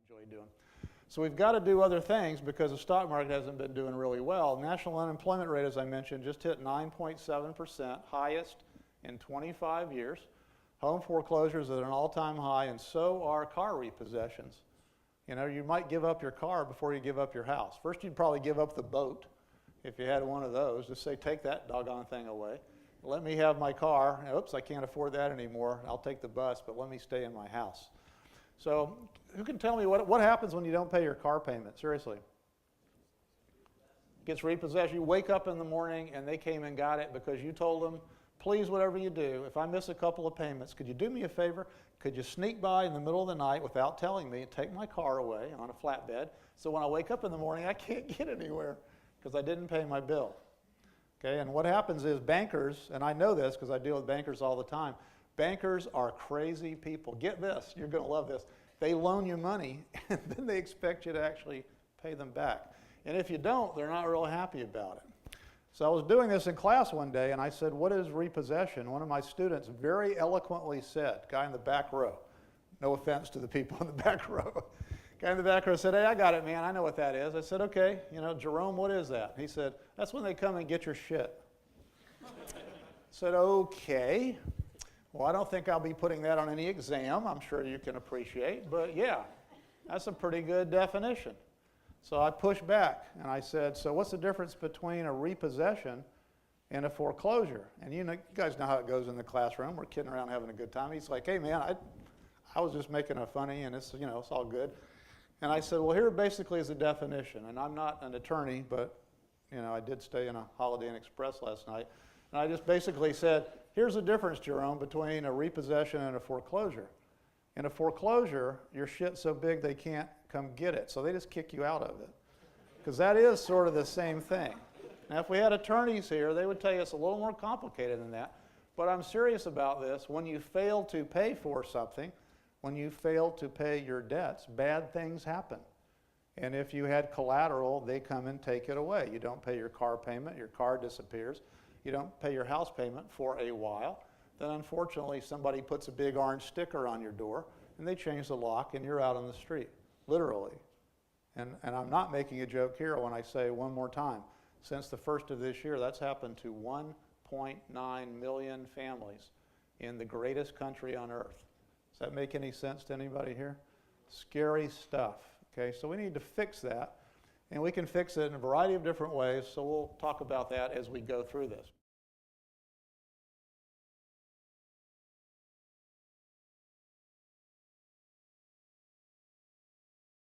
enjoy doing. So we've got to do other things because the stock market hasn't been doing really well. National unemployment rate, as I mentioned, just hit 9.7%, highest in 25 years. Home foreclosures at an all-time high, and so are car repossessions. You know, you might give up your car before you give up your house. First, you'd probably give up the boat if you had one of those. Just say, take that doggone thing away. Let me have my car. Oops, I can't afford that anymore. I'll take the bus, but let me stay in my house. So who can tell me what happens when you don't pay your car payment? Seriously. Gets repossessed. You wake up in the morning and they came and got it because you told them, please, whatever you do, if I miss a couple of payments, could you do me a favor? Could you sneak by in the middle of the night without telling me and take my car away on a flatbed so when I wake up in the morning I can't get anywhere because I didn't pay my bill? Okay, and what happens is bankers, and I know this because I deal with bankers all the time, bankers are crazy people. Get this, you're going to love this. They loan you money and then they expect you to actually pay them back. And if you don't, they're not real happy about it. So I was doing this in class one day and I said, what is repossession? One of my students very eloquently said, guy in the back row, no offense to the people in the back row, guy in the back row said, hey, I got it, man, I know what that is. I said, okay, you know, Jerome, what is that? He said, that's when they come and get your shit. I said, okay. Well, I don't think I'll be putting that on any exam, I'm sure you can appreciate, but yeah, that's a pretty good definition. So I pushed back and I said, so what's the difference between a repossession and a foreclosure? And you guys know how it goes in the classroom. We're kidding around having a good time. He's like, hey man, I was just making a funny and it's, you know, it's all good. And I said, well, here basically is the definition. And I'm not an attorney, but you know, I did stay in a Holiday Inn Express last night. And I just basically said, here's the difference, Jerome, between a repossession and a foreclosure. In a foreclosure, your shit's so big they can't come get it, so they just kick you out of it. Because that is sort of the same thing. Now, if we had attorneys here, they would tell you it's a little more complicated than that. But I'm serious about this. When you fail to pay for something, when you fail to pay your debts, bad things happen. And if you had collateral, they come and take it away. You don't pay your car payment, your car disappears. You don't pay your house payment for a while. Then unfortunately somebody puts a big orange sticker on your door and they change the lock and you're out on the street, literally. And I'm not making a joke here when I say one more time, since the first of this year, that's happened to 1.9 million families in the greatest country on earth. Does that make any sense to anybody here? Scary stuff, okay? So we need to fix that, and we can fix it in a variety of different ways, so we'll talk about that as we go through this.